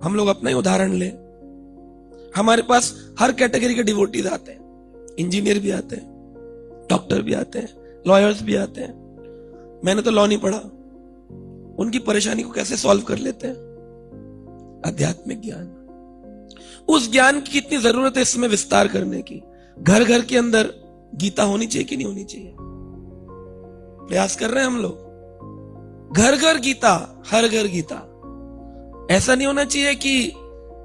हम लोग अपना ही उदाहरण लें, हमारे पास हर कैटेगरी के डिवोटीज आते हैं, इंजीनियर भी आते हैं, डॉक्टर भी आते हैं, लॉयर्स भी आते हैं। मैंने तो लॉ नहीं पढ़ा, उनकी परेशानी को कैसे सॉल्व कर लेते हैं? आध्यात्मिक ज्ञान। उस ज्ञान की कितनी जरूरत है इसमें विस्तार करने की। घर घर के अंदर गीता होनी चाहिए कि नहीं होनी चाहिए? प्रयास कर रहे हैं हम लोग। घर घर गीता, हर घर गीता। ऐसा नहीं होना चाहिए कि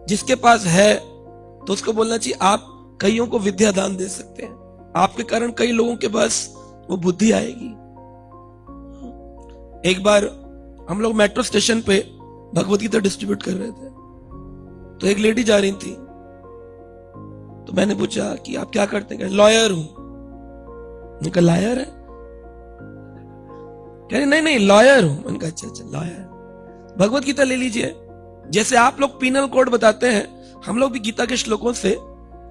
जिसके पास है तो उसको बोलना चाहिए आप कईयों को विद्या दान दे सकते हैं, आपके कारण कई लोगों के पास वो बुद्धि आएगी। एक बार हम लोग मेट्रो स्टेशन पे भगवत गीता डिस्ट्रीब्यूट कर रहे थे, तो एक लेडी जा रही थी, तो मैंने पूछा कि आप क्या करते हैं? लॉयर हूं। मैंने कहा लायर है? कह रहे नहीं नहीं लॉयर हूं। मैंने कहा अच्छा अच्छा लॉयर। भगवत गीता ले लीजिए, जैसे आप लोग पीनल कोड बताते हैं, हम लोग भी गीता के श्लोकों से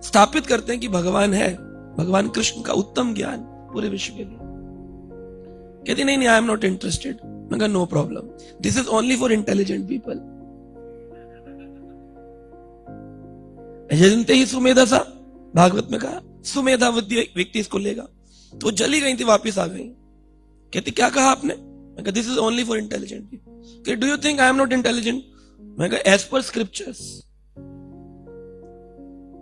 स्थापित करते हैं कि भगवान है, भगवान कृष्ण का उत्तम ज्ञान पूरे विश्व के लिए। कहती नहीं नहीं आई एम नॉट इंटरेस्टेड। मैं कहा no problem, this is only for intelligent people. जनते ही सुमेधा सा, भागवत में कहा सुमेधा व्यक्ति इसको लेगा। तो जली गई थी, वापिस आ गई। कहती क्या कहा आपने? मैं कहा this is only for intelligent people. Do you think I am not intelligent? मैं कहा एज पर स्क्रिप्चर्स।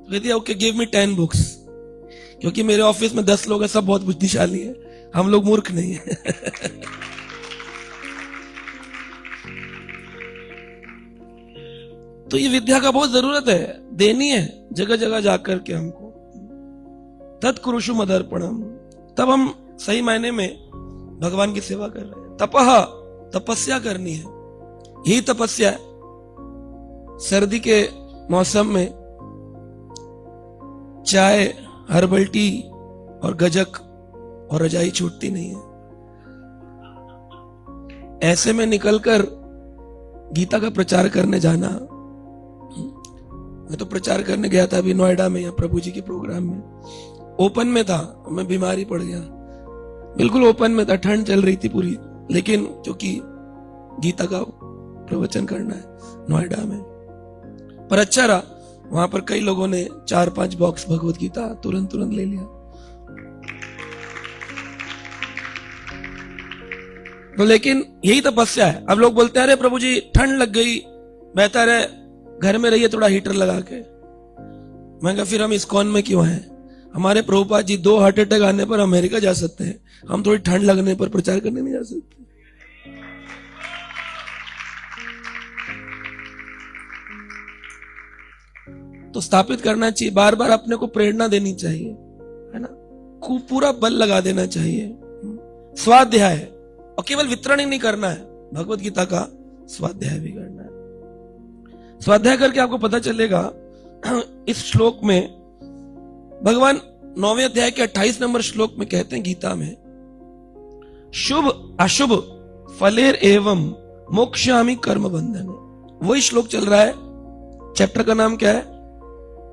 कहती ओके गिव मी 10 बुक्स, क्योंकि मेरे ऑफिस में 10 लोग हैं, सब बहुत बुद्धिशाली है, हम लोग मूर्ख नहीं है। तो ये विद्या का बहुत जरूरत है, देनी है जगह जगह जाकर के हमको। तत्कुरुषु मदर्पणम, तब हम सही मायने में भगवान की सेवा कर रहे हैं। तपह, तपस्या करनी है, यही तपस्या है। सर्दी के मौसम में चाय, हर्बल टी और गजक और रजाई छूटती नहीं है। ऐसे में निकलकर गीता का प्रचार करने जाना। मैं तो प्रचार करने गया था अभी नोएडा में, या प्रभु जी के प्रोग्राम में। ओपन में था, मैं बीमारी पड़ गया। बिल्कुल ओपन में था, ठंड चल रही थी पूरी, लेकिन क्योंकि गीता का प्रवचन करना है नोएडा में। पर अच्छा रहा, वहां पर कई लोगों ने 4-5 बॉक्स भगवत गीता तुरंत ले लिया। तो लेकिन यही तपस्या है। अब लोग बोलते हैं अरे प्रभु जी ठंड लग गई, बेहतर है घर में रहिए थोड़ा हीटर लगा के। मैं कहा फिर हम इस्कॉन में क्यों हैं? हमारे प्रभुपाद जी 2 हार्ट अटैक आने पर अमेरिका जा सकते हैं, हम थोड़ी ठंड लगने पर प्रचार करने नहीं जा सकते। तो स्थापित करना चाहिए, बार बार अपने को प्रेरणा देनी चाहिए, है ना, खूब पूरा बल लगा देना चाहिए। स्वाध्याय, और केवल वितरण ही नहीं करना है, भगवत गीता का स्वाध्याय भी करना है। स्वाध्याय करके आपको पता चलेगा, इस श्लोक में भगवान 9वें अध्याय के 28 नंबर श्लोक में कहते हैं गीता में, शुभ अशुभ फलेर एवं मोक्षामि कर्म बंधन। वही श्लोक चल रहा है, चैप्टर का नाम क्या है?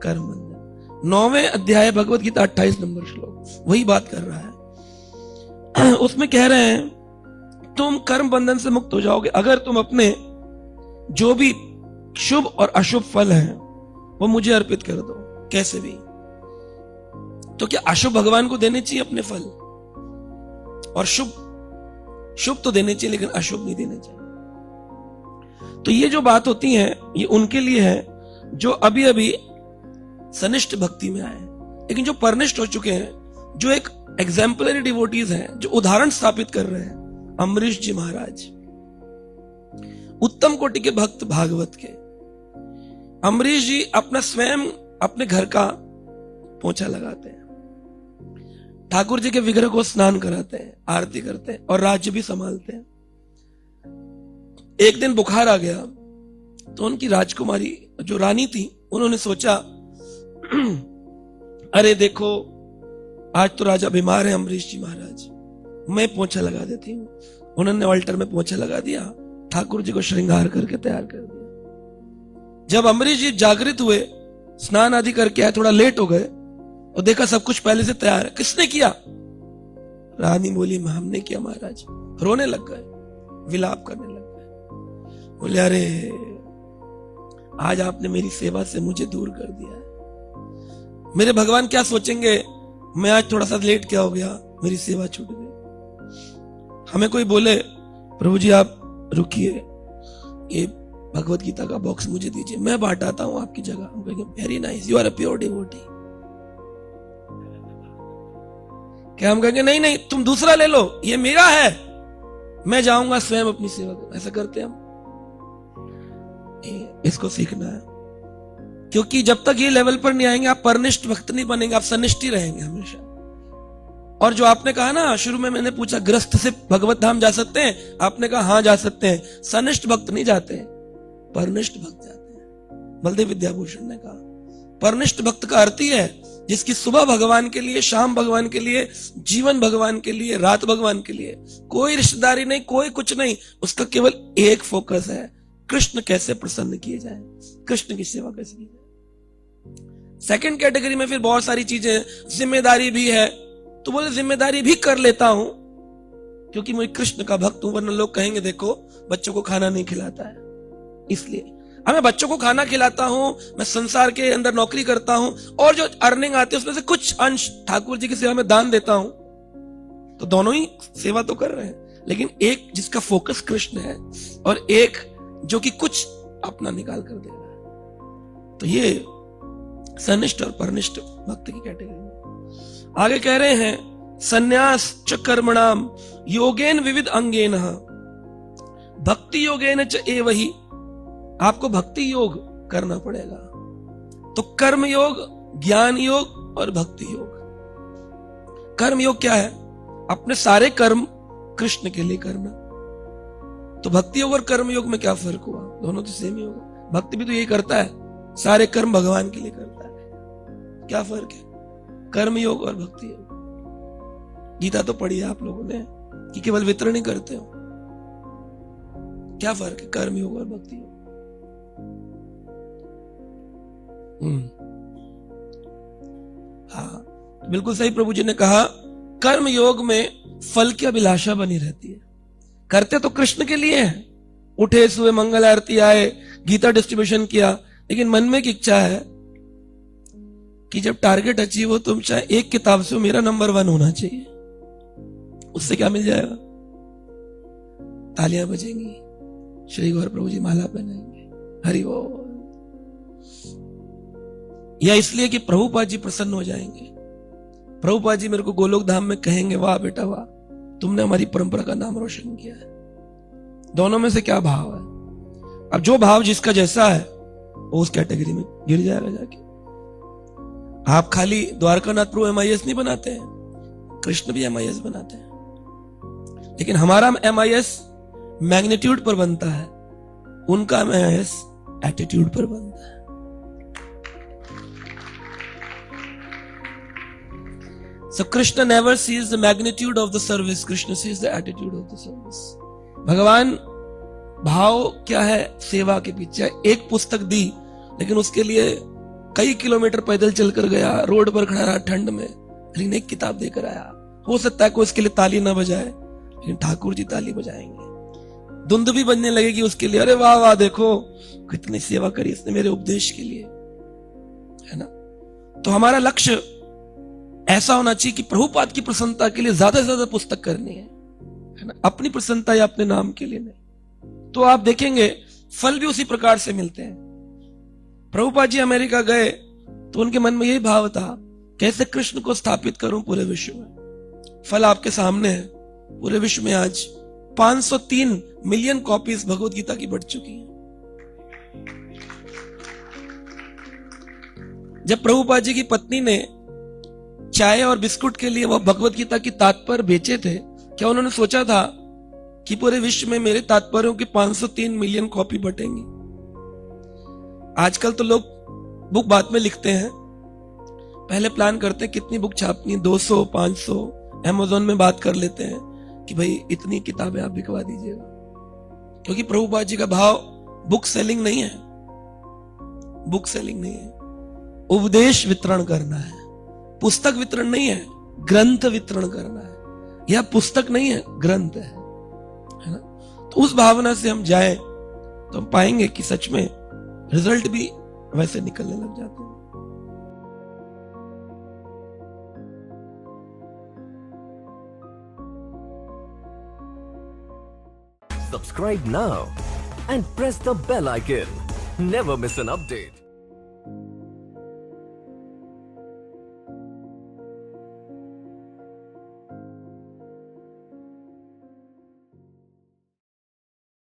कर्म बंधन। 9वें अध्याय भगवत गीता 28 नंबर श्लोक वही बात कर रहा है। उसमें कह रहे हैं तुम कर्म बंधन से मुक्त हो जाओगे अगर तुम अपने जो भी शुभ और अशुभ फल हैं वो मुझे अर्पित कर दो, कैसे भी। तो क्या अशुभ भगवान को देने चाहिए अपने फल, और शुभ तो देने चाहिए लेकिन अशुभ नहीं देने चाहिए। तो ये जो बात होती है ये उनके लिए है जो अभी अभी सनिष्ठ भक्ति में आए, लेकिन जो परनिष्ठ हो चुके हैं, जो एक एग्जाम्पलरी डिवोटीज हैं, जो उदाहरण स्थापित कर रहे हैं, अम्बरीश जी महाराज उत्तम कोटि के भक्त भागवत के। अम्बरीश जी अपना स्वयं अपने घर का पोछा लगाते हैं, ठाकुर जी के विग्रह को स्नान कराते हैं, आरती करते हैं और राज्य भी संभालते हैं। एक दिन बुखार आ गया तो उनकी राजकुमारी जो रानी थी उन्होंने सोचा अरे देखो आज तो राजा बीमार है अम्बरीश जी महाराज, मैं पोछा लगा देती हूँ। उन्होंने ऑल्टर में पोछा लगा दिया, ठाकुर जी को श्रृंगार करके तैयार कर दिया। जब अम्बरीश जी जागृत हुए, स्नान आदि करके आए, थोड़ा लेट हो गए और देखा सब कुछ पहले से तैयार है। किसने किया? रानी बोली हमने किया महाराज। रोने लग गए, विलाप करने लग गए, बोले अरे आज आपने मेरी सेवा से मुझे दूर कर दिया है। मेरे भगवान क्या सोचेंगे, मैं आज थोड़ा सा लेट क्या हो गया, मेरी सेवा छूट गई। हमें कोई बोले प्रभु जी आप रुकिए, ये भगवत गीता का बॉक्स मुझे दीजिए, मैं बांट आता हूं आपकी जगह। हम कहेंगे very nice, you are a pure devotee. क्या हम कहेंगे नहीं नहीं तुम दूसरा ले लो, ये मेरा है, मैं जाऊंगा स्वयं अपनी सेवा करने। ऐसा करते हम? इसको सीखना है, क्योंकि जब तक ये लेवल पर नहीं आएंगे आप परनिष्ठ भक्त नहीं बनेंगे, आप सनिष्ठ ही रहेंगे हमेशा। और जो आपने कहा ना शुरू में, मैंने पूछा ग्रस्त से भगवत धाम जा सकते हैं, आपने कहा हाँ जा सकते हैं। सनिष्ठ भक्त नहीं जाते, परनिष्ठ भक्त जाते हैं। बलदेव विद्याभूषण ने कहा परनिष्ठ भक्त का अर्थ ही है जिसकी सुबह भगवान के लिए, शाम भगवान के लिए, जीवन भगवान के लिए, रात भगवान के लिए, कोई रिश्तेदारी नहीं, कोई कुछ नहीं, उसका केवल एक फोकस है, कृष्ण कैसे प्रसन्न किए जाए, कृष्ण की सेवा कैसे की जाए। सेकंड कैटेगरी में फिर बहुत सारी चीजें, जिम्मेदारी भी है, तो बोले जिम्मेदारी भी कर लेता हूं क्योंकि मैं कृष्ण का भक्त हूं, वरना लोग कहेंगे देखो बच्चों को खाना नहीं खिलाता है। इसलिए मैं बच्चों को खाना खिलाता हूं, मैं संसार के अंदर नौकरी करता हूं, और जो अर्निंग आती है उसमें से कुछ अंश ठाकुर जी की सेवा में दान देता हूं, तो दोनों ही सेवा तो कर रहे हैं। लेकिन एक जिसका फोकस कृष्ण है और एक जो कि कुछ अपना निकाल कर दे रहा है, तो ये सनिष्ठ और परनिष्ठ भक्त की कैटेगरी। आगे कह रहे हैं संन्यास च कर्मणाम योगेन विविध अंगेन भक्ति योगेन च एवहि, आपको भक्ति योग करना पड़ेगा। तो कर्म योग, ज्ञान योग और भक्ति योग। कर्म योग क्या है? अपने सारे कर्म कृष्ण के लिए करना। तो भक्ति योग और कर्म योग में क्या फर्क हुआ? दोनों तो सेम ही होगा। भक्ति भी तो यही करता है, सारे कर्म भगवान के लिए करता है। क्या फर्क है कर्म योग और भक्ति योग? गीता तो पढ़ी है आप लोगों ने कि केवल वितरण ही करते हो। क्या फर्क है कर्म योग और भक्ति योग? हाँ, बिल्कुल सही। प्रभु जी ने कहा कर्म योग में फल की अभिलाषा बनी रहती है। करते तो कृष्ण के लिए हैं, उठे सुबह मंगल आरती आए, गीता डिस्ट्रीब्यूशन किया, लेकिन मन में एक इच्छा है कि जब टारगेट अचीव हो तुम चाहे एक किताब से मेरा नंबर 1 होना चाहिए। उससे क्या मिल जाएगा? तालियां बजेंगी, श्री गौर प्रभु जी माला पहनाएंगे, हरि बोल। या इसलिए कि प्रभुपाद जी प्रसन्न हो जाएंगे, प्रभुपाद जी मेरे को गोलोक धाम में कहेंगे वाह बेटा वाह, तुमने हमारी परंपरा का नाम रोशन किया है। दोनों में से क्या भाव है? अब जो भाव जिसका जैसा है वो उस कैटेगरी में गिर जाएगा जाके। आप खाली द्वारकानाथ प्रभु MIS नहीं बनाते हैं, कृष्ण भी MIS बनाते हैं, लेकिन हमारा MIS मैग्नीट्यूड पर बनता है, उनका MIS एटीट्यूड पर बनता है। So Krishna never sees the magnitude of the service, Krishna sees the attitude of the service. भगवान भाव क्या है सेवा के पीछे? एक पुस्तक दी लेकिन उसके लिए कई किलोमीटर पैदल चलकर गया, रोड पर खड़ा रहा ठंड में, लेकिन एक किताब देकर आया। हो सकता है कोई उसके लिए ताली ना बजाए, लेकिन ठाकुर जी ताली बजाएंगे। धुंध भी बजने लगेगी उसके लिए, अरे वाह वाह देखो कितनी सेवा करी इसने मेरे उपदेश के लिए, है ना। तो हमारा लक्ष्य ऐसा होना चाहिए कि प्रभुपाद की प्रसन्नता के लिए ज्यादा से ज्यादा पुस्तक करनी है ना, अपनी प्रसन्नता या अपने नाम के लिए नहीं। तो आप देखेंगे फल भी उसी प्रकार से मिलते हैं। प्रभुपाद जी अमेरिका गए तो उनके मन में यही भाव था, कैसे कृष्ण को स्थापित करूं पूरे विश्व में। फल आपके सामने है, पूरे विश्व में आज 503 मिलियन कॉपीज भगवत गीता की बढ़ चुकी हैं। जब प्रभुपाद जी की पत्नी ने चाय और बिस्कुट के लिए वो भगवत गीता की तात्पर्य बेचे थे, क्या उन्होंने सोचा था कि पूरे विश्व में मेरे तात्पर्यों की 503 मिलियन कॉपी बटेंगी? आजकल तो लोग बुक बाद में लिखते हैं, पहले प्लान करते हैं कितनी बुक छापनी, 200 500, अमेज़न में बात कर लेते हैं कि भाई इतनी किताबें आप बिकवा दीजिएगा। क्योंकि प्रभुपाद जी का भाव बुक सेलिंग नहीं है, बुक सेलिंग नहीं है, उपदेश वितरण करना है, पुस्तक वितरण नहीं है, ग्रंथ वितरण करना है। यह पुस्तक नहीं है, ग्रंथ है ना। तो उस भावना से हम जाए तो हम पाएंगे कि सच में रिजल्ट भी वैसे निकलने लग जाते हैं। Subscribe now and press the bell icon. Never miss an update.